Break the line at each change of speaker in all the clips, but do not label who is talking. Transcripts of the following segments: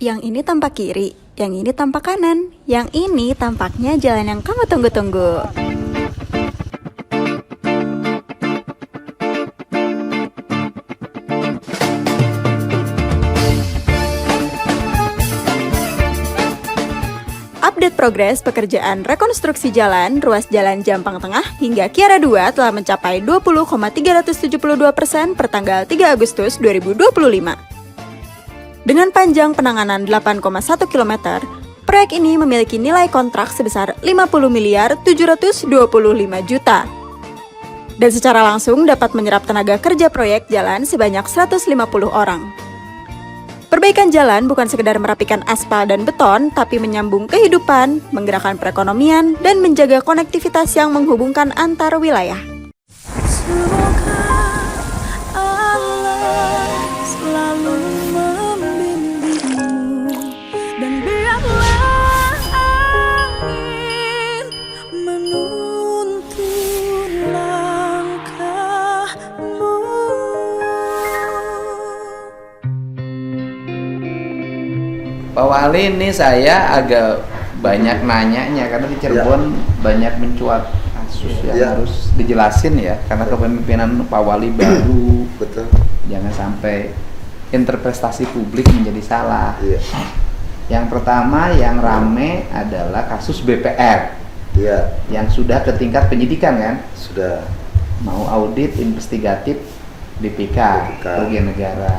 Yang ini tampak kiri, yang ini tampak kanan, yang ini tampaknya jalan yang kamu tunggu-tunggu. Update progres pekerjaan rekonstruksi jalan ruas Jalan Jampang Tengah hingga Kiara 2 telah mencapai 20,372% per tanggal 3 Agustus 2025. Dengan panjang penanganan 8,1 km, proyek ini memiliki nilai kontrak sebesar 50 miliar 725 juta. Dan secara langsung dapat menyerap tenaga kerja proyek jalan sebanyak 150 orang. Perbaikan jalan bukan sekedar merapikan aspal dan beton, tapi menyambung kehidupan, menggerakkan perekonomian, dan menjaga konektivitas yang menghubungkan antar wilayah. Semoga Allah selalu membimbingmu, dan biarlah angin menuntun langkahmu.
Pak Wali, ini saya agak banyak nanyanya karena di Cirebon banyak mencuat kasus yang harus dijelasin ya, karena kepemimpinan Pak Wali baru.
Betul. Jangan
Sampai interpretasi publik menjadi salah. Yang pertama yang rame adalah kasus BPR. Yang sudah ke tingkat penyidikan kan?
Sudah.
Mau audit investigatif BPK, kerugian negara.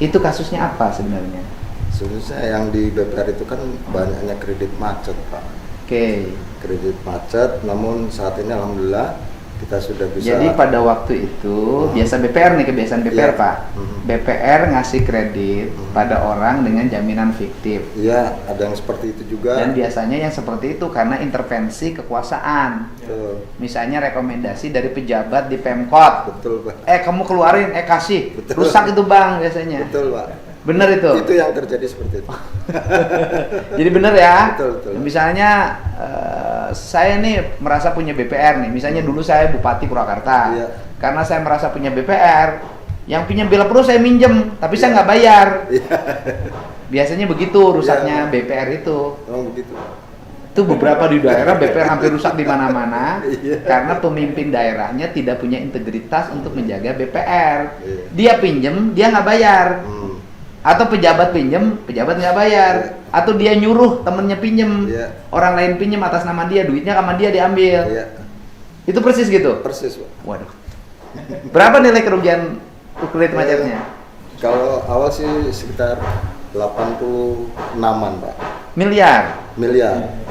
Itu kasusnya apa sebenarnya?
Sebenarnya yang di BPR itu kan banyaknya kredit macet, Pak. Kredit macet, namun saat ini alhamdulillah kita sudah bisa.
Jadi pada waktu itu biasa BPR nih, kebiasaan BPR Pak. BPR ngasih kredit pada orang dengan jaminan fiktif.
Iya, ada yang seperti itu juga.
Dan biasanya yang seperti itu karena intervensi kekuasaan. Misalnya rekomendasi dari pejabat di Pemkot.
Betul, Pak.
Kamu keluarin, kasih.
Betul.
Rusak itu Bang biasanya.
Betul, Pak.
Bener itu?
Itu yang terjadi seperti itu.
Jadi bener ya?
Betul.
Misalnya saya nih merasa punya BPR nih. Misalnya dulu saya Bupati Purwakarta. Karena saya merasa punya BPR, yang pinjam bila perlu saya minjem, tapi saya nggak bayar. Biasanya begitu rusaknya BPR itu.
Oh begitu.
Itu beberapa di daerah BPR hampir rusak di mana-mana karena pemimpin daerahnya tidak punya integritas untuk menjaga BPR. Dia pinjem, dia nggak bayar. Atau pejabat pinjem, pejabat nggak bayar. Atau dia nyuruh temennya pinjem, orang lain pinjem atas nama dia, duitnya sama dia diambil. Itu persis gitu?
Persis, Pak.
Waduh. Berapa nilai kerugian kredit macetnya?
Kalau awal sih sekitar 86-an, Pak.
Miliar.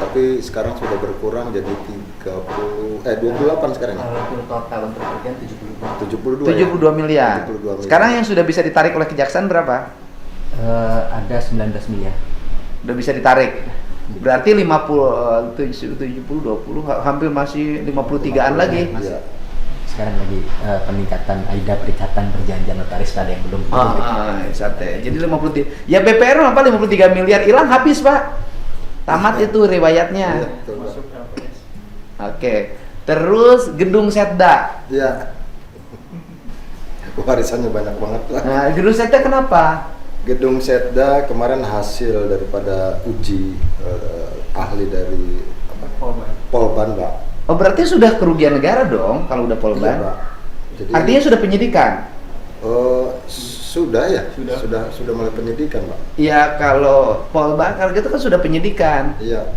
Tapi sekarang sudah berkurang jadi 28 sekarang ya.
Total untuk kerugian
72
miliar.
72 miliar.
Sekarang yang sudah bisa ditarik oleh kejaksaan berapa?
Ada 19 miliar.
Udah bisa ditarik. Berarti 70 20 hampir masih 53-an lagi.
Sekarang lagi peningkatan ada perikatan perjanjian notaris, ada yang belum.
Sate. Jadi 53. Ya BPR apa 53 miliar hilang habis, Pak. Tamat itu riwayatnya. Oke. Terus gedung Setda.
Warisannya banyak banget, Pak.
Nah, gedung Setda kenapa?
Gedung Setda kemarin hasil daripada uji ahli dari Polban, Pak.
Oh, berarti sudah kerugian negara dong kalau udah Polban.
Iya, Pak. Jadi,
artinya sudah penyidikan.
Sudah ya? Sudah mulai penyidikan, Pak.
Iya, kalau Polban kalau gitu kan sudah penyidikan.
Iya.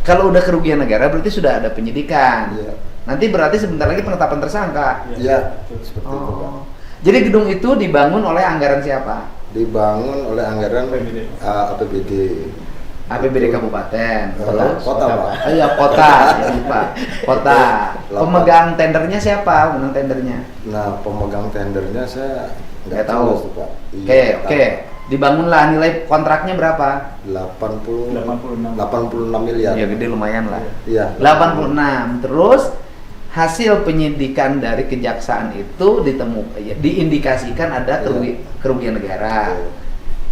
Kalau udah kerugian negara berarti sudah ada penyidikan.
Iya.
Nanti berarti sebentar lagi penetapan tersangka.
Iya, seperti itu, Pak.
Jadi gedung itu dibangun oleh anggaran siapa?
Dibangun oleh anggaran APBD.
APBD kabupaten,
kota, Pak.
Iya, kota, ya, Pak. Kota. Pemegang tendernya siapa? Pemegang tendernya?
Nah, pemegang tendernya saya
nggak tahu.
Pak.
Oke. Dibangunlah, nilai kontraknya berapa?
86 miliar.
Ya gede lumayan lah.
Iya.
86. Terus hasil penyidikan dari kejaksaan itu diindikasikan ada kerugian negara.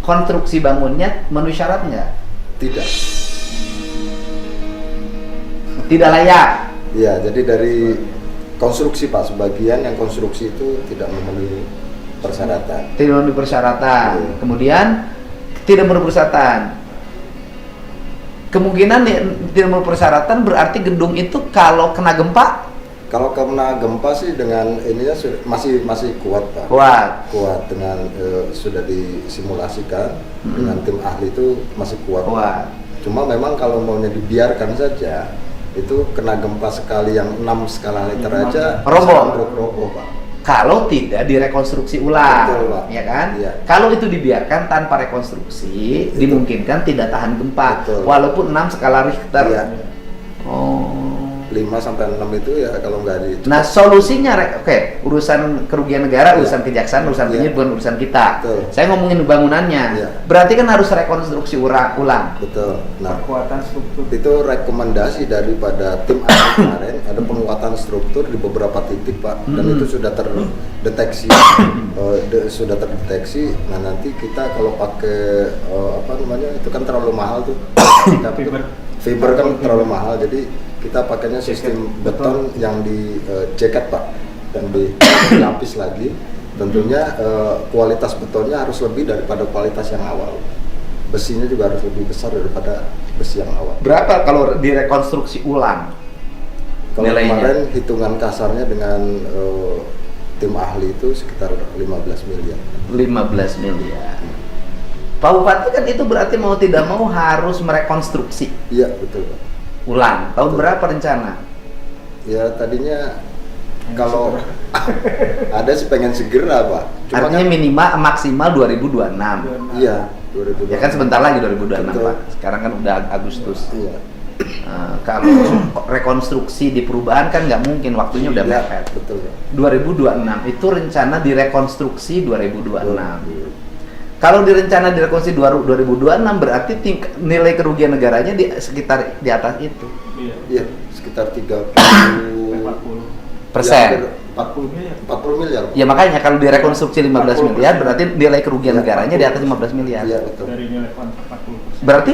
Konstruksi bangunnya memenuhi syarat nggak? Tidak layak.
Iya, jadi dari konstruksi, Pak, sebagian yang konstruksi itu tidak memenuhi persyaratan.
Tidak memenuhi persyaratan. Kemudian Tidak memenuhi persyaratan. Kemungkinan tidak memenuhi persyaratan berarti gedung itu kalau kena gempa
Kalau kena gempa sih dengan ininya masih kuat Pak. Kuat dengan sudah disimulasikan dengan tim ahli itu masih kuat. Cuma memang kalau maunya dibiarkan saja itu kena gempa sekali yang 6 skala Richter aja roboh Pak.
Kalau tidak direkonstruksi ulang.
Betul, Pak.
Ya kan?
Iya.
Kalau itu dibiarkan tanpa rekonstruksi, dimungkinkan tidak tahan gempa.
Betul.
Walaupun 6 skala Richter.
Iya.
Oh.
5-6 itu ya kalau nggak di.
Nah, solusinya urusan kerugian negara, urusan kejaksaan, urusan penyidik, bukan urusan kita.
Betul.
Saya ngomongin bangunannya.
Iya.
Berarti kan harus rekonstruksi ulang.
Betul. Nah,
Kekuatan struktur.
itu rekomendasi daripada tim ahli kemarin ada penguatan struktur di beberapa titik Pak, dan itu sudah terdeteksi. Sudah terdeteksi. Nah, nanti kita kalau pakai itu kan terlalu mahal tuh. Fiber kan terlalu mahal, jadi kita pakainya sistem beton yang di jacket Pak, dan dilapis lagi. Tentunya kualitas betonnya harus lebih daripada kualitas yang awal. Besinya juga harus lebih besar daripada besi yang awal.
Berapa kalau direkonstruksi ulang?
Kalau
Nilainya?
kemarin hitungan kasarnya dengan tim ahli itu sekitar 15 miliar.
15 miliar. Pak Bupati kan itu berarti mau tidak mau harus merekonstruksi
Iya betul Pak.
ulang. Tahun
Betul.
berapa rencana?
Ya tadinya kalau ada sih pengen segera Pak. Cuma
Artinya
kan,
minimal maksimal 2026.
iya 2020.
Ya kan sebentar lagi 2026
Betul.
Pak. Sekarang kan udah Agustus.
Iya.
Kalau rekonstruksi di perubahan kan nggak mungkin, waktunya udah
Iya,
mepet.
betul Pak.
2026 itu rencana direkonstruksi 2026. Kalau direncana direkonstruksi 2026 berarti nilai kerugian negaranya di sekitar di atas itu.
Iya, sekitar 30
Persen.
40 miliar. Pak.
Ya makanya kalau direkonstruksi 15 miliar berarti nilai kerugian negaranya di atas 15 miliar.
Iya betul.
Dari nilai kontrak 40%.
Berarti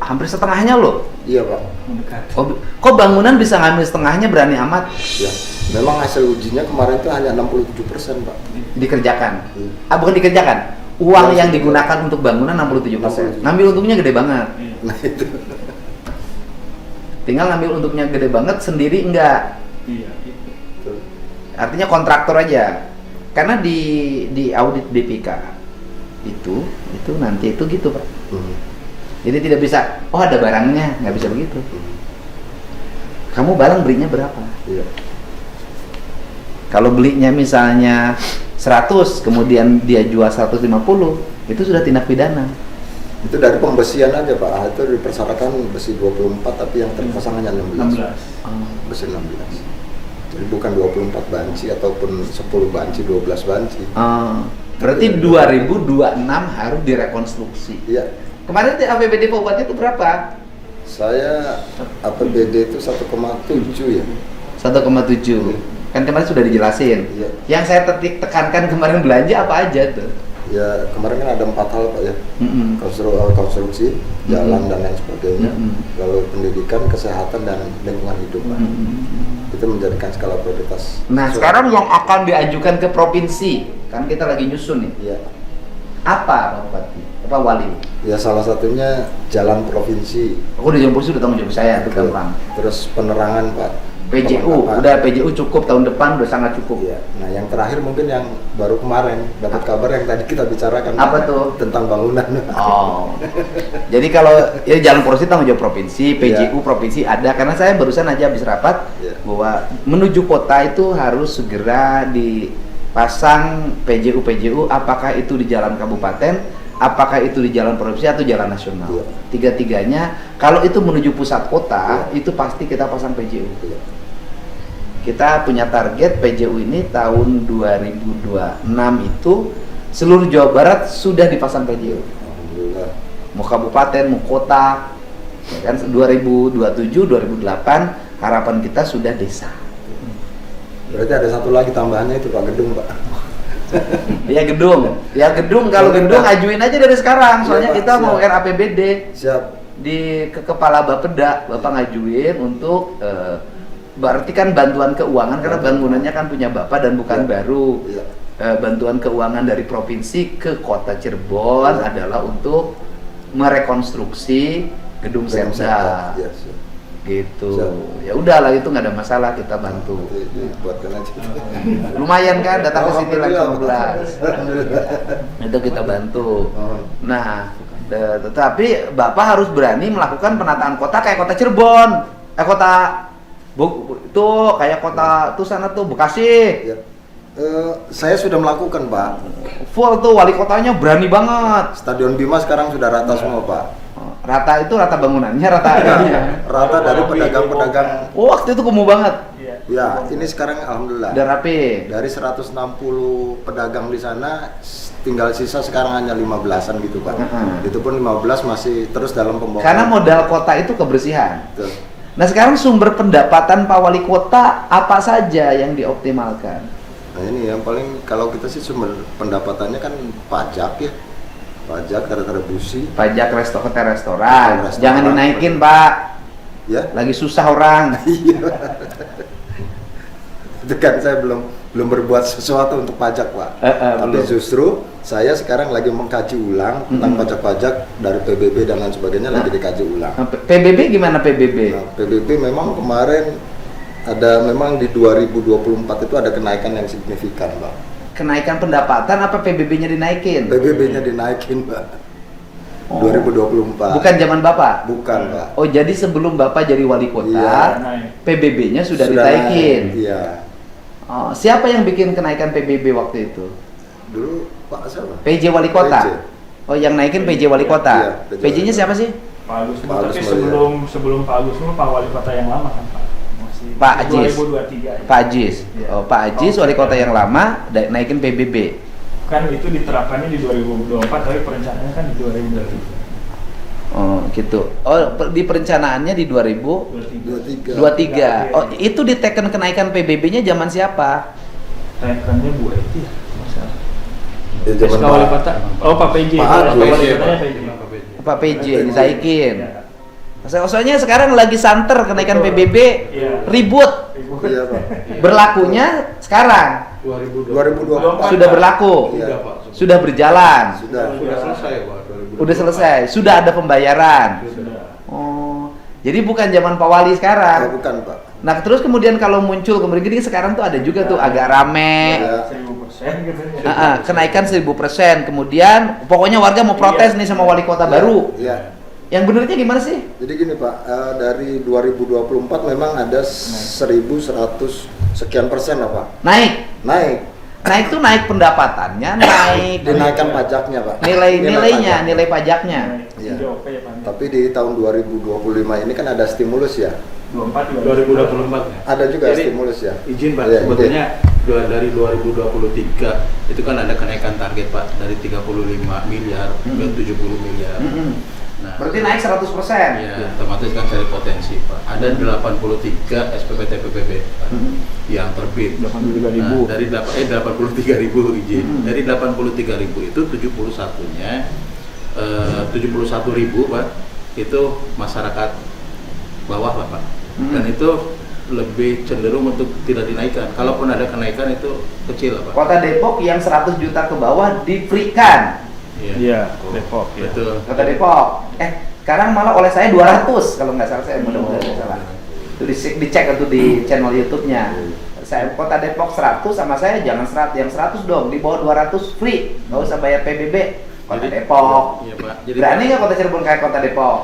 hampir setengahnya loh.
Iya Pak.
Mendekati.
Kok bangunan bisa ngambil setengahnya, berani amat
Ya, memang hasil ujinya kemarin itu hanya 67% Pak.
dikerjakan.
Iya.
Bukan dikerjakan. Uang
Iya,
yang
iya.
digunakan untuk bangunan 67%.
67%.
Ngambil untungnya gede banget.
Iya.
Nah itu.
Tinggal ngambil untungnya gede banget sendiri enggak.
Iya, itu.
Betul.
Artinya kontraktor aja. Karena di audit BPK itu nanti itu gitu, Pak. Jadi tidak bisa, oh ada barangnya, nggak bisa begitu. Kamu barang belinya berapa?
Iya.
Kalau belinya misalnya 100, kemudian dia jual 150, itu sudah tindak pidana.
Itu dari pembesian aja Pak. Itu dipersyaratkan besi 24 tapi yang terpasang hanya 16.
16.
Besi 16. Jadi bukan 24 banci ataupun 10 banci, 12 banci.
Berarti 2026 harus direkonstruksi.
Iya.
Kemarin APBD Pak Bupati itu berapa?
Saya APBD itu 1,7 ya.
1,7. Kan kemarin sudah dijelasin.
Iya.
Yang saya tekankan kemarin belanja apa aja tuh?
Ya kemarin kan ada 4 hal Pak ya. Konstruksi, jalan dan lain sebagainya. Lalu pendidikan, kesehatan dan lingkungan hidup Pak. Itu menjadikan skala prioritas.
Nah, sekarang yang akan diajukan ke provinsi, kan kita lagi nyusun nih.
Iya.
Apa Pak Bupati? Apa Wali?
Ya salah satunya jalan provinsi.
Aku udah jemput sudah tanggung jawab saya, itu
Betul.
gampang.
Terus penerangan Pak.
PJU,
Perlengkapan.
udah PJU cukup tahun depan udah sangat cukup.
Iya. Nah yang terakhir mungkin yang baru kemarin dapat kabar yang tadi kita bicarakan.
Apa tuh?
Tentang bangunan.
Oh, jadi kalau ya jalan provinsi tanggung jawab provinsi, PJU
Iya.
provinsi ada, karena saya barusan aja habis rapat
Iya.
bahwa menuju kota itu harus segera dipasang PJU, apakah itu di jalan kabupaten, apakah itu di jalan provinsi atau jalan nasional.
Iya.
Tiga-tiganya, kalau itu menuju pusat kota, itu pasti kita pasang PJU.
Iya.
Kita punya target PJU ini tahun 2026 itu seluruh Jawa Barat sudah dipasang PJU.
Alhamdulillah.
Mau kabupaten, mau kota, ya kan 2027, 2008 harapan kita sudah desa.
Berarti ada satu lagi tambahannya itu Pak, gedung Pak.
Ya gedung kalau gedung ajuin aja dari sekarang, soalnya
Iya, Pak,
kita mau
siap.
RAPBD
Siap.
ke kepala Bapeda, Bapak ngajuin untuk berarti kan bantuan keuangan karena bangunannya kan punya Bapak dan bukan
Iya.
baru.
Iya.
Bantuan keuangan dari provinsi ke kota Cirebon adalah untuk merekonstruksi gedung Semda.
Iya, siap.
Gitu.
Siap.
Ya udahlah, itu nggak ada masalah, kita bantu.
Buatkan aja.
Lumayan kan, datang ke sini langsung
Alhamdulillah.
12. Itu kita bantu.
Oh.
Nah, tetapi Bapak harus berani melakukan penataan kota kayak kota Cirebon, itu kayak kota tuh sana tuh Bekasi.
Ya. Saya sudah melakukan, Pak.
Full tuh, wali kotanya berani banget.
Stadion Bima sekarang sudah rata semua, Pak.
Rata itu rata bangunannya, rata
Rata dari pedagang-pedagang.
Oh, waktu itu kumuh banget.
Ya, ini sekarang alhamdulillah.
Udah rapi.
Dari 160 pedagang di sana tinggal sisa sekarang hanya 15-an gitu, Pak. Itu pun 15 masih terus dalam pembangunan.
Karena modal kota itu kebersihan.
Betul.
Nah, sekarang sumber pendapatan Pak Wali Kota apa saja yang dioptimalkan?
Nah, ini yang paling kalau kita sih sumber pendapatannya kan pajak ya. Pajak retribusi.
Pajak hotel restoran.
Restoran.
Jangan dinaikin, Pak.
Ya.
Lagi susah orang.
Iya. Itu kan saya belum berbuat sesuatu untuk pajak, Pak. Tapi
belum.
justru saya sekarang lagi mengkaji ulang tentang pajak-pajak dari PBB dan lain sebagainya lagi dikaji ulang.
PBB gimana PBB?
Nah, PBB memang kemarin ada memang di 2024 itu ada kenaikan yang signifikan, Pak.
Kenaikan pendapatan apa PBB-nya dinaikin?
PBB-nya dinaikin, Pak. 2024.
Bukan zaman Bapak?
Bukan, Pak.
Oh, jadi sebelum Bapak jadi wali kota,
Iya.
PBB-nya sudah dinaikin?
naik, Iya.
Oh, siapa yang bikin kenaikan PBB waktu itu?
Dulu Pak siapa?
PJ Wali Kota?
PJ.
Oh, yang naikin PJ Wali Kota?
Iya, PJ
PJ-nya
Wali
siapa sih?
Pak Agus,
Pak Agus
tapi
Mulia.
sebelum Pak Agus mah Pak Wali Kota yang lama kan Pak? Masih
Pak Ajis.
2023. Ya.
Pak Ajis.
Iya.
Oh, Pak Ajis Wali Kota yang lama naikin PBB.
Kan itu diterapkannya di 2024 tapi perencanaannya kan di 2023.
Oh, gitu. Oh, di perencanaannya di 2023.
23.
Oh, itu diteken kenaikan PBB-nya zaman siapa?
Tekannya Bu Eti ya, masalah.
Ya,
SK
zaman
Wali
Pak-
Kota. Oh, Pak PJ.
Pak
Pak
Agus.
Wali Kotanya PJ.
Pak PJ
PJ.
ditaikin.
Iya.
Soalnya sekarang lagi santer kenaikan
Betul.
PBB,
Iya.
ribut.
Iya, Pak.
Berlakunya sekarang
2024
sudah berlaku,
Iya.
sudah berjalan,
Sudah.
selesai Pak.
udah selesai, sudah ada pembayaran.
Sudah.
Oh, jadi bukan zaman Pak Wali
Oh,
sekarang.
bukan, Pak.
Nah, terus kemudian kalau muncul kemudian sekarang tuh ada juga tuh agak rame.
Iya.
1000% gitu ya.
Kenaikan 1000%. Kemudian pokoknya warga mau protes nih sama wali kota baru.
Iya.
Yang benernya gimana sih?
Jadi gini, Pak, dari 2024 memang ada 1100 sekian persen lah, Pak.
Naik.
Naik.
Tuh naik pendapatannya, naik
Dinaikkan pajaknya, Pak.
nilainya,
pajak.
nilai pajaknya.
Iya.
DOP ya Pak.
Tapi di tahun 2025 ini kan ada stimulus ya.
2024 ya.
Ada juga
Jadi,
stimulus ya.
Izin Pak,
Iya,
sebetulnya dari 2023 itu kan ada kenaikan target Pak dari 35 miliar ke 70 miliar. Nah,
Berarti naik 100%.
ya, otomatis kan cari potensi Pak. Ada 83 SPPT PPB Pak, yang terbit.
83.000.
Nah, dari 83.000 izin. Dari 83.000 itu 71-nya 71.000 Pak itu masyarakat bawah lah Pak. Dan itu lebih cenderung untuk tidak dinaikkan. Kalaupun ada kenaikan itu kecil lah Pak.
Kota Depok yang 100 juta ke bawah di-free-kan.
Iya, Depok ya.
Betul.
Kota Depok. Sekarang malah oleh saya 200 kalau nggak salah, saya mudah-mudahan nggak salah. Itu dicek itu di channel YouTube-nya. Saya Kota Depok 100 sama saya jangan 100, yang 100 dong, di bawah 200 free, nggak usah bayar PBB. Kota
Jadi-
Depok.
Iya Pak. Jadi
Berani nggak Kota Cirebon kayak Kota Depok?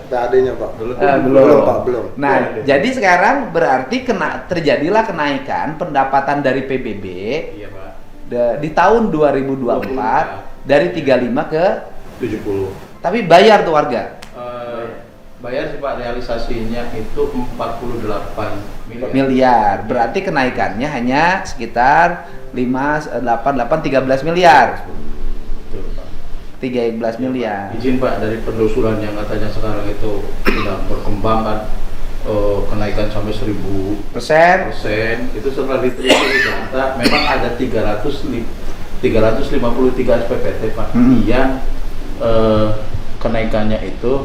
PAD-nya, Pak.
Belum.
Pak, belum.
Nah, jadi sekarang berarti terjadilah kenaikan pendapatan dari PBB
Iya Pak.
di tahun 2024 dari 35 ke
70.
tapi bayar tuh warga
Bayar sih Pak, realisasinya itu 48 miliar.
miliar. Berarti kenaikannya hanya sekitar 13 miliar.
Betul, Pak.
13 miliar.
Izin Pak, dari penelusuran yang katanya sekarang itu sedang berkembang kan, kenaikan sampai 1000% itu setelah diteliti data memang ada 353 SPPT Pak yang kenaikannya itu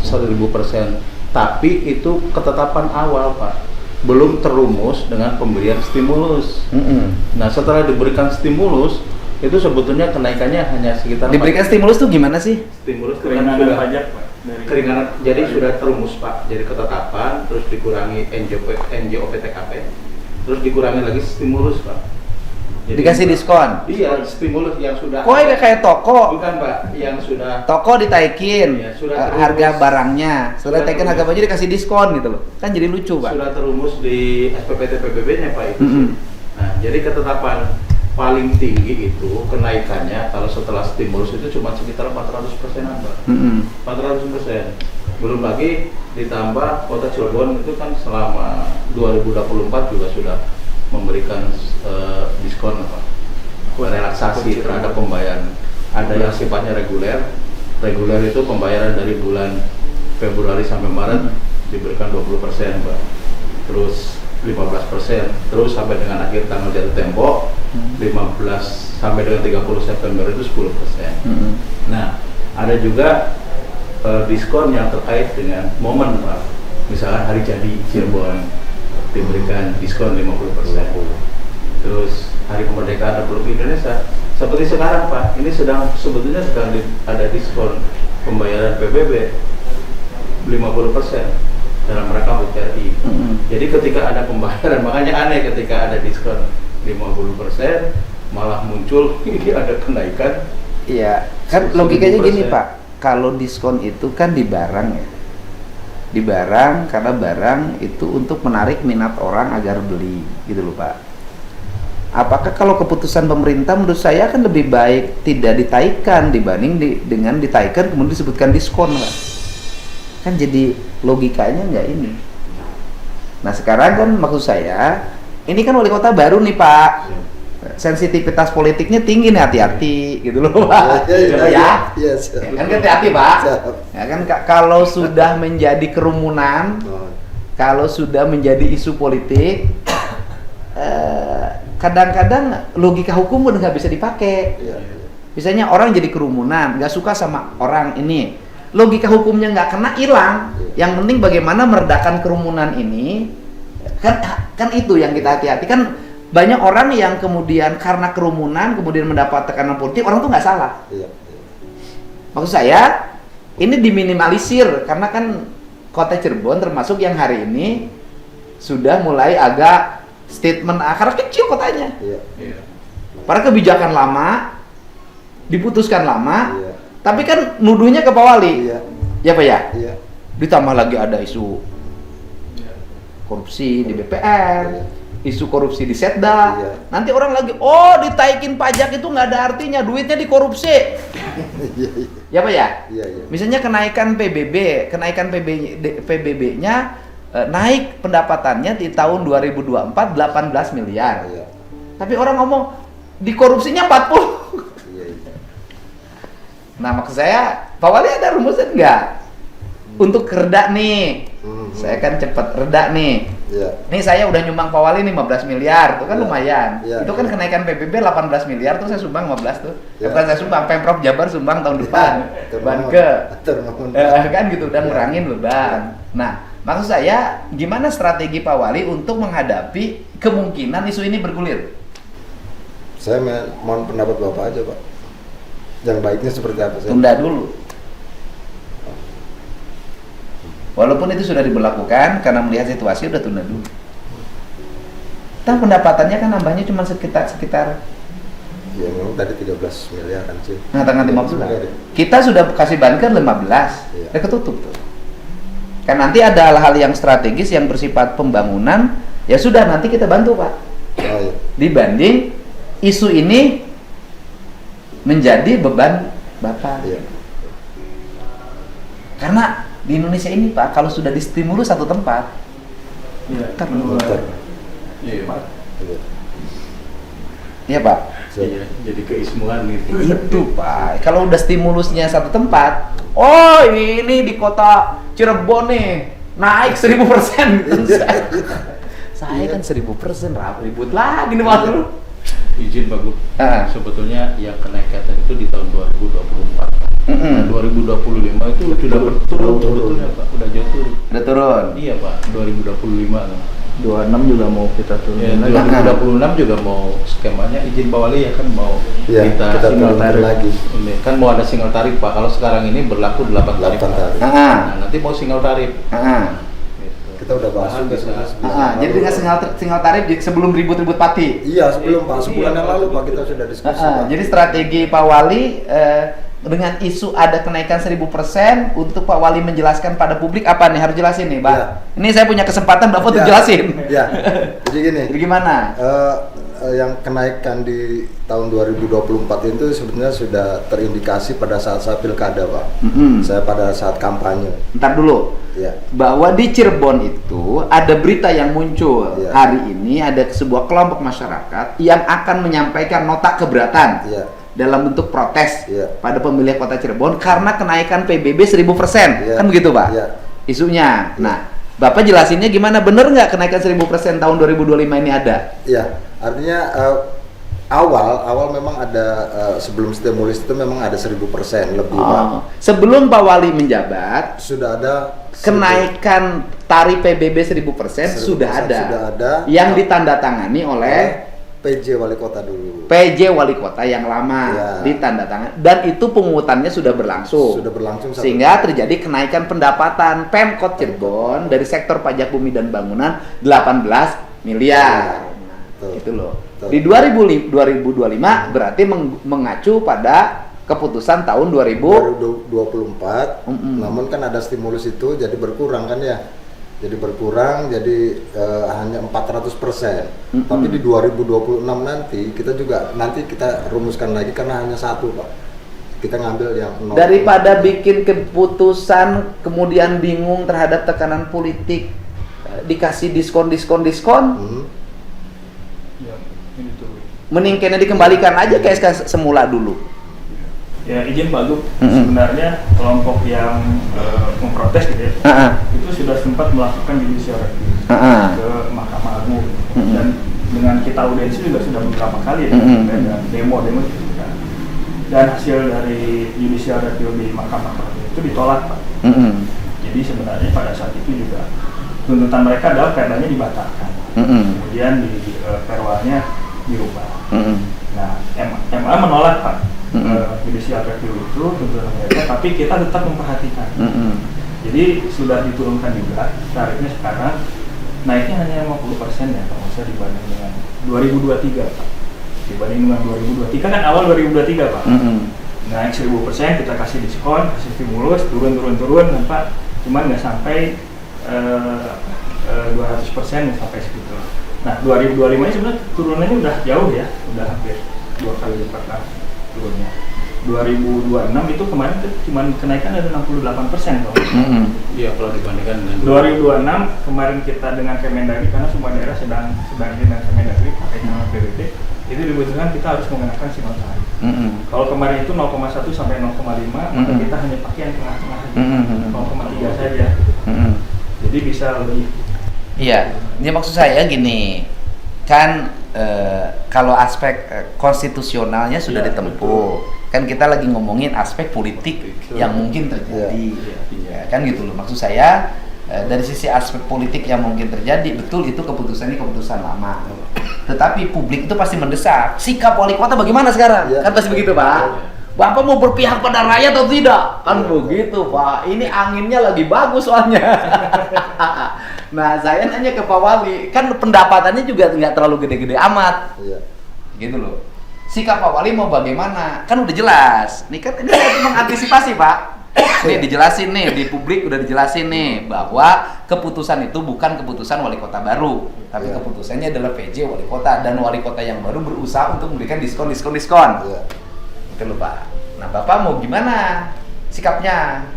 1000%, tapi itu ketetapan awal Pak, belum terumus dengan pemberian stimulus. Nah setelah diberikan stimulus itu sebetulnya kenaikannya hanya sekitar
Diberikan stimulus tuh gimana sih?
stimulus itu kan
Keringanan
sudah
pajak Pak. Dari
keringanan, jadi sudah terumus Pak, jadi ketetapan, terus dikurangi NJOP TKP, terus dikurangi lagi stimulus Pak. Jadi,
Dikasih diskon.
Iya, stimulus yang sudah.
Kok ini kayak toko?
Bukan Pak, yang sudah.
Toko ditaikin
Iya, sudah
harga
terus.
barangnya, sudah
Sudah
taikin
terus.
harga baju dikasih diskon gitu loh. Kan jadi lucu, Pak.
Sudah terumus di SPPT PBB-nya Pak itu.
Mm-mm.
Nah, jadi ketetapan paling tinggi itu kenaikannya kalau setelah stimulus itu cuma sekitar 400%-an Pak. 400%. Belum lagi ditambah Kota Cirebon itu kan selama 2024 juga sudah memberikan diskon apa? Relaksasi terhadap pembayaran. Ada yang sifatnya reguler. Reguler itu pembayaran dari bulan Februari sampai Maret diberikan 20% Pak. Terus 15%, terus sampai dengan akhir tanggal jatuh tempo 15 sampai dengan 30 September itu 10%. Nah, ada juga diskon yang terkait dengan momen Pak. Misalkan hari jadi Cirebon diberikan diskon 50%. Terus hari kemerdekaan Republik Indonesia seperti sekarang Pak, ini sebetulnya sedang ada diskon pembayaran PBB 50% dalam rangka HUT RI. Jadi ketika ada pembayaran, makanya aneh ketika ada diskon 50% malah muncul ini ada kenaikan.
Iya, kan logikanya gini Pak, kalau diskon itu kan di barang ya, di barang, karena barang itu untuk menarik minat orang agar beli, gitu loh Pak. Apakah kalau keputusan pemerintah menurut saya kan lebih baik tidak ditaikan dibanding dengan ditaikan kemudian disebutkan diskon Pak. Kan jadi logikanya nggak ini. Nah sekarang kan maksud saya, ini kan wali kota baru nih Pak, sensitivitas politiknya tinggi nih, hati-hati gitu loh Pak. Ya, kan hati-hati Pak. Ya kan kalau sudah menjadi kerumunan, kalau sudah menjadi isu politik, kadang-kadang logika hukum udah nggak bisa dipakai. Misalnya orang jadi kerumunan, nggak suka sama orang ini, logika hukumnya nggak kena, hilang. Yang penting bagaimana meredakan kerumunan ini, kan itu yang kita hati-hati. Kan banyak orang yang kemudian karena kerumunan kemudian mendapat tekanan politik, orang tuh nggak salah. Maksud saya ini diminimalisir karena kan kota Cirebon termasuk yang hari ini sudah mulai agak statement karena kecil kotanya. Para kebijakan lama diputuskan lama, tapi kan nuduhnya ke Pak Wali. Ya Pak ya? Ditambah lagi ada isu korupsi di BPR, isu korupsi di Setda. Nanti orang lagi, oh ditaikin pajak itu nggak ada artinya, duitnya dikorupsi. Ya Pak ya? Misalnya kenaikan PBB, PBB-nya naik pendapatannya di tahun 2024 18 miliar. Tapi orang ngomong dikorupsinya 40. Nah maksud saya, Pak Wali ada rumusnya nggak? Untuk reda nih, saya kan cepet reda nih. Nih saya udah nyumbang Pak Wali 15 miliar, itu kan lumayan. Itu kan kenaikan PBB 18 miliar tuh saya sumbang 15 tuh. Bukan saya sumbang, Pemprov Jabar sumbang tahun depan. Kan gitu, dan ngurangin beban. Nah, maksud saya gimana strategi Pak Wali untuk menghadapi kemungkinan isu ini bergulir?
Saya mohon pendapat Bapak aja Pak. Yang baiknya seperti apa?
Tunda dulu. Walaupun itu sudah diberlakukan, karena melihat situasi udah tunda dulu. Pendapatannya kan nambahnya cuma sekitar
ya memang tadi 13 miliar kan sih.
nah tanggal 15. Kita sudah kasih banker 15. Udah ketutup tuh. Kan nanti ada hal-hal yang strategis yang bersifat pembangunan, ya sudah nanti kita bantu Pak. Dibanding isu ini menjadi beban Bapak. Karena di Indonesia ini Pak, kalau sudah distimulus satu tempat, iya Pak.
Jadi keismuan gitu.
Itu Pak, kalau udah stimulusnya satu tempat, oh ini di kota Cirebon nih naik 1000% gitu. Saya kan 1000% ribut lagi nih Pak.
Izin Pak Gub, sebetulnya yang kenaikan itu di tahun 2024. Nah, 2025 itu sudah turun sebetulnya Pak, udah jauh turun.
Udah turun.
Iya Pak, 2025 kan.
26 juga mau kita
Ya,
turunin lagi.
2026 juga mau skemanya izin Pak Wali ya kan mau
Ya, kita
single
turunin
tarif
lagi.
Ini kan mau ada single tarif Pak. Kalau sekarang ini berlaku 8 tarif.
8 tarif.
Nah, nanti mau single tarif. Gitu.
Kita udah bahas juga
Bisa.
sebenarnya.
Jadi dengan single tarif sebelum ribut-ribut Pati.
Iya, sebelum Pak, sebulan yang lalu Pak kita sudah diskusi. Pak.
Jadi strategi Pak Wali dengan isu ada kenaikan 1000% untuk Pak Wali menjelaskan pada publik apa nih harus jelasin nih, Pak.
Ya.
Ini saya punya kesempatan Bapak untuk
Ya.
jelasin.
Ya, jadi gini.
Jadi gimana?
Yang kenaikan di tahun 2024 itu sebenarnya sudah terindikasi pada saat saya pilkada, Pak. Saya pada saat kampanye.
Ntar dulu.
Ya.
Bahwa di Cirebon itu ada berita yang muncul
Ya.
hari ini, ada sebuah kelompok masyarakat yang akan menyampaikan nota keberatan
Ya.
dalam bentuk protes
Ya.
pada pemilih Kota Cirebon karena kenaikan PBB 1000%.
Ya.
Kan begitu, Pak?
Ya.
Isunya. Nah, Bapak jelasinnya gimana? Bener nggak kenaikan 1000% tahun 2025 ini ada?
Ya, artinya awal memang ada sebelum stimulus itu memang ada 1000% lebih, Pak.
Sebelum Pak Wali menjabat,
Sudah ada
kenaikan tarif PBB 1000% sudah ada.
Sudah ada.
Yang ditandatangani oleh
PJ Wali Kota dulu.
PJ Wali Kota yang lama
Ya.
ditandatangan dan itu pungutannya sudah berlangsung.
Sudah berlangsung satu
Sehingga
tahun.
terjadi kenaikan pendapatan Pemkot Cirebon dari sektor pajak bumi dan bangunan 18 miliar.
Betul.
Gitu loh.
Betul.
Di 2025 berarti mengacu pada keputusan tahun
2024.
Mm-mm.
Namun kan ada stimulus itu jadi berkurang kan ya. Jadi berkurang jadi hanya 400%.
Mm-mm.
Tapi di 2026 nanti kita rumuskan lagi karena hanya satu, Pak. Kita ngambil yang 0.
Daripada bikin keputusan kemudian bingung terhadap tekanan politik, dikasih diskon,
Hmm.
Ya, ini tuh.
mending kayaknya dikembalikan aja kayak semula dulu.
Ya izin Pak Gub,
Mm-mm.
sebenarnya kelompok yang memprotes gitu ya, itu sudah sempat melakukan judicial review ke Mahkamah Agung.
Mm-mm.
Dan dengan kita audiensi juga sudah beberapa kali ya,
Mm-mm.
dan demo itu juga. Dan hasil dari judicial review di Mahkamah Agung itu ditolak, Pak. Jadi sebenarnya pada saat itu juga tuntutan mereka adalah perdanya dibatalkan, kemudian di perwanya dirubah. Nah, MA menolak, Pak, judicial review itu tuntutan mereka, tapi kita tetap memperhatikan. Jadi sudah diturunkan juga tarifnya sekarang naiknya hanya 50% ya, kalau saya dibanding dengan 2023, Pak. Dibanding dengan 2023 kan awal 2023, Pak. Naik 1000%, kita kasih diskon, kasih stimulus, turun, Pak. Cuman nggak sampai 200% sampai segitu. Nah, 2025 ini sebenarnya turunannya udah jauh ya, udah hampir 2 kali lipat lah turunnya. 2026 itu kemarin tuh cuma kenaikan ada 68% loh.
Iya, kalau dibandingkan dengan
2026 kemarin kita dengan Kemendagri, karena semua daerah sedang dengan Kemendagri pakai nama PBB, itu dibutuhkan kita harus menggunakan single tarif. Kalau kemarin itu 0,1 sampai 0,5, maka kita hanya pakai yang tengah-tengah aja, 0,3 saja. Jadi bisa lebih.
Iya, ini maksud saya gini, kan kalau aspek konstitusionalnya sudah
Ya,
ditempuh, kan kita lagi ngomongin aspek politik yang mungkin terjadi, ya, kan gitu loh. Maksud saya dari sisi aspek politik yang mungkin terjadi, betul itu keputusan ini keputusan lama. Tetapi publik itu pasti mendesak, sikap wali kota bagaimana sekarang?
Ya.
Kan pasti begitu, Pak. Bapak mau berpihak pada rakyat atau tidak? Kan begitu, Pak. Ini anginnya lagi bagus soalnya. Nah, saya nanya ke Pak Wali, kan pendapatannya juga nggak terlalu gede-gede amat.
Iya.
Gitu loh. Sikap Pak Wali mau bagaimana? Kan udah jelas. Ini kan ini saya mengantisipasi, Pak. Nih dijelasin nih, di publik udah dijelasin nih bahwa keputusan itu bukan keputusan wali kota baru, tapi
Iya.
keputusannya adalah PJ wali kota, dan wali kota yang baru berusaha untuk memberikan diskon.
Iya.
Gitu loh, Pak. Nah, Bapak mau gimana sikapnya?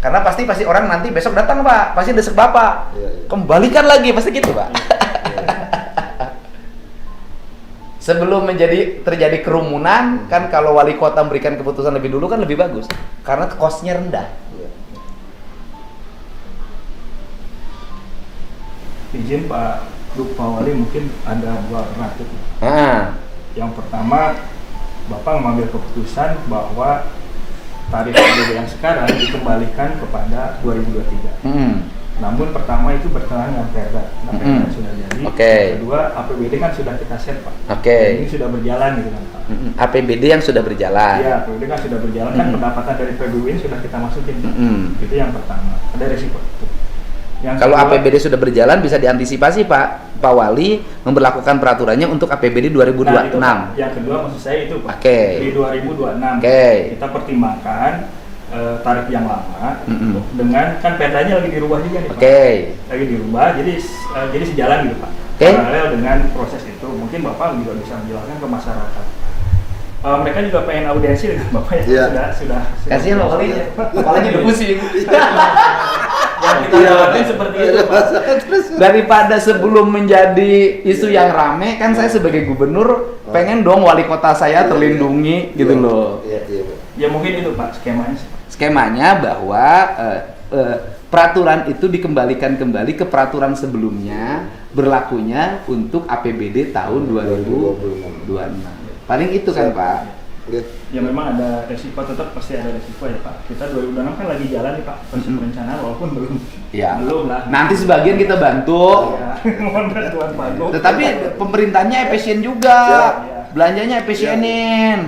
Karena pasti orang nanti besok datang, Pak, pasti desek Bapak.
Iya, iya.
Kembalikan lagi, pasti gitu, Pak. Sebelum terjadi kerumunan, kan kalau wali kota memberikan keputusan lebih dulu kan lebih bagus, karena cost-nya rendah.
Iya.
Izin Pak Wali, mungkin ada 2 alternatif. Yang pertama, Bapak mengambil keputusan bahwa tarif PBB yang sekarang dikembalikan kepada 2023. Namun pertama itu bertentangan dengan Perda. Nah, Perda sudah jadi.
Oke.
Kedua, APBD kan sudah kita set, Pak.
Oke.
Ini sudah berjalan gitu kan, Pak.
APBD yang sudah berjalan.
Iya, APBD kan sudah berjalan kan pendapatan dari PBWin sudah kita masukin. Pak. Itu yang pertama. Ada resiko itu. Yang
Kalau
kedua,
APBD sudah berjalan bisa diantisipasi Pak Wali memberlakukan peraturannya untuk APBD 2026.
Nah, itu, Pak. Yang kedua maksud saya itu, Pak.
Oke.
Di 2026
Oke.
kita pertimbangkan tarif yang lama dengan kan perdanya lagi dirubah juga nih, Pak.
Oke.
Lagi dirubah jadi sejalan gitu, Pak.
Oke.
Paralel dengan proses itu mungkin Bapak juga bisa menjelaskan ke masyarakat. Mereka juga pengen audiensi dengan Bapak ya.
Iya.
Sudah.
Kasihan Pak Wali, kepalanya udah pusing.
Yang kita dapatin seperti itu, Pak.
Daripada sebelum menjadi isu yang rame, kan saya sebagai gubernur pengen dong wali kota saya terlindungi gitu loh.
Iya, iya, Pak.
Ya mungkin itu, Pak, skemanya.
Skemanya bahwa peraturan itu dikembalikan kembali ke peraturan sebelumnya, berlakunya untuk APBD tahun 2026. Paling itu kan Pak.
Iya.
Ya memang ada resiko, tetap pasti ada resiko ya, Pak. Kita 2026 kan lagi jalan nih, Pak, proses perencanaan walaupun belum.
Ya.
Belum lah.
Nanti sebagian kita bantu.
Ya, mohon bantuan Pak Gub.
Tetapi pemerintahnya efisien juga.
Siap.
Belanjanya efisienin.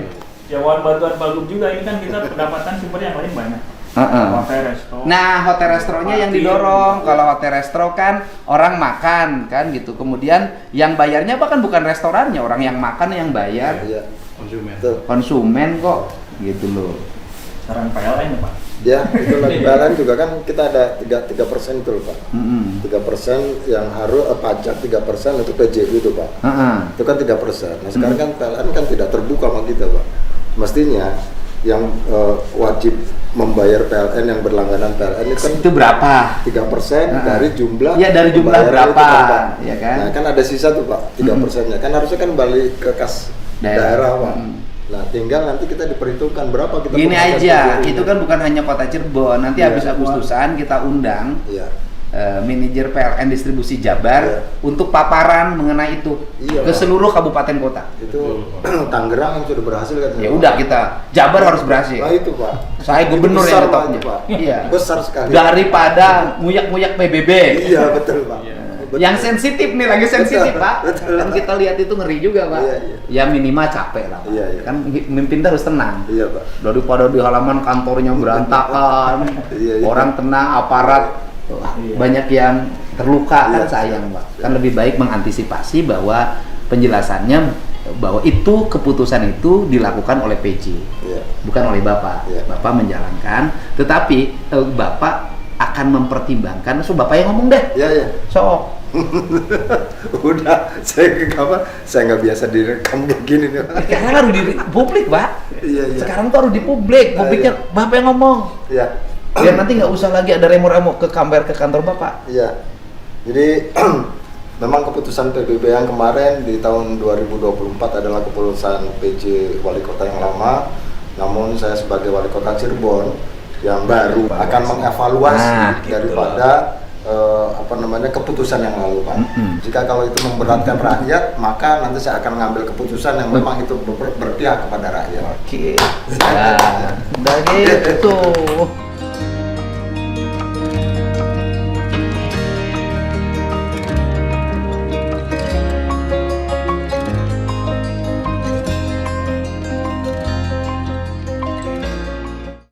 Ya mohon bantuan Pak Gub juga, ini kan kita pendapatan sumber yang lain banyak. Hotel, resto.
Nah, hotel restronya yang didorong. Kalau hotel restro kan orang makan kan gitu. Kemudian yang bayarnya bahkan bukan restorannya, orang yang makan yang bayar.
Iya.
Konsumen.
Betul.
Konsumen kok gitu loh.
Saran PLN ya, Pak.
Ya, itu lagi PLN juga kan kita ada 3% itu loh, Pak. 3% yang harus pajak 3% untuk PJU itu, Pak. Itu kan 3%. Nah, sekarang kan PLN kan tidak terbuka sama kita, Pak. Mestinya yang wajib membayar PLN yang berlangganan PLN itu kan
Itu berapa?
3% dari jumlah.
Iya, dari jumlah
pembayaran
berapa,
itu Pak.
ya kan?
Nah, kan ada sisa tuh, Pak, 3%-nya. Kan harusnya kan balik ke kas daerah, Pak. Nah, tinggal nanti kita diperhitungkan berapa kita
Gini
pembayaran
aja,
PJU.
itu kan bukan hanya Kota Cirebon. Nanti
Iya.
habis Agustusan kita undang
Iya.
manajer PLN distribusi Jabar
Iya.
untuk paparan mengenai itu
Iya,
ke
Pak.
seluruh kabupaten kota.
Itu Tangerang yang sudah berhasil kan.
Ya udah kita Jabar harus berhasil.
Nah, itu, Pak.
Saya gubernur
Itu
yang
besar, Pak,
ngetopnya.
itu, Pak.
Iya.
Besar sekali.
Daripada nguyak-nguyak PBB.
Iya, betul, Pak. Betul.
Yang sensitif nih, lagi sensitif,
Betul,
Pak.
betul,
Kan
Pak.
kita lihat itu ngeri juga, Pak.
Iya, iya.
Ya minimal capek lah, Pak.
Iya, iya.
Kan mimpin harus tenang.
Iya, Pak.
Daripada di halaman kantornya berantakan,
Iya, iya.
orang tenang, aparat
Iya.
banyak yang terluka, kan
Iya.
sayang, Pak. Kan lebih baik mengantisipasi bahwa penjelasannya bahwa itu keputusan itu dilakukan oleh PJ,
Iya.
bukan oleh Bapak.
Iya.
Bapak menjalankan, tetapi Bapak akan mempertimbangkan. So Bapak yang ngomong deh.
Iya, iya.
Sok.
Udah, saya ke kamar, saya nggak biasa direkam kayak gini nih, Pak.
Sekarang harus di publik, Pak.
Iya, iya.
Sekarang tuh harus di publik. Publiknya Bapak yang ngomong.
Iya.
Biar nanti nggak usah lagi ada remo-remo ke kantor Bapak.
Iya. Jadi memang keputusan PBB yang kemarin di tahun 2024 adalah keputusan PJ Wali Kota yang lama. Namun saya sebagai Wali Kota Cirebon yang baru akan mengevaluasi daripada keputusan yang lalu, Pak. Jika kalau itu memberatkan rakyat, maka nanti saya akan mengambil keputusan yang memang itu berpihak kepada rakyat.
Oke. Udah gitu.